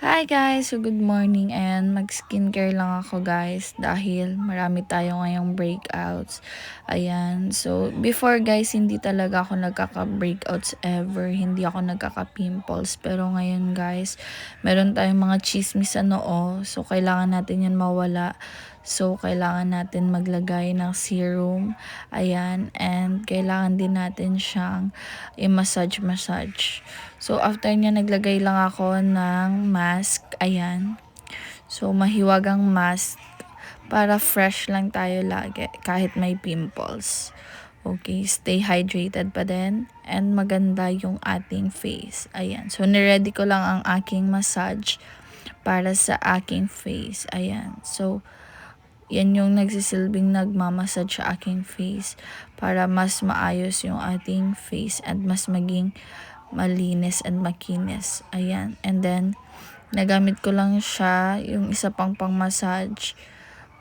Hi guys! So good morning and mag-skincare lang ako guys dahil marami tayo ngayong breakouts. Ayan. So before guys, hindi talaga ako nagkaka-breakouts ever. Hindi ako nagkaka-pimples. Pero ngayon guys, meron tayong mga chismis sa noo. So kailangan natin yan mawala. So kailangan natin maglagay ng serum. Ayan. And kailangan din natin siyang i-massage. So, after niya, naglagay lang ako ng mask. Ayan. So, mahiwagang mask para fresh lang tayo lagi kahit may pimples. Okay, stay hydrated pa din and maganda yung ating face. Ayan. So, niready ko lang ang aking massage para sa aking face. Ayan. So, yan yung nagsisilbing nagmamassage sa aking face para mas maayos yung ating face and mas maging malinis and makinis. Ayan. And then, nagamit ko lang siya, yung isa pang massage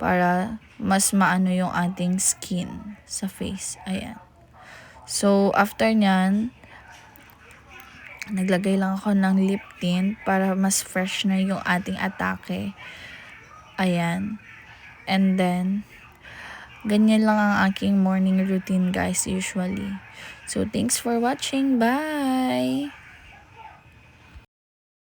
para mas maano yung ating skin sa face. Ayan. So, after nyan, naglagay lang ako ng lip tint para mas fresh na yung ating atake. Ayan. And then, ganyan lang ang aking morning routine guys usually. So, thanks for watching. Bye!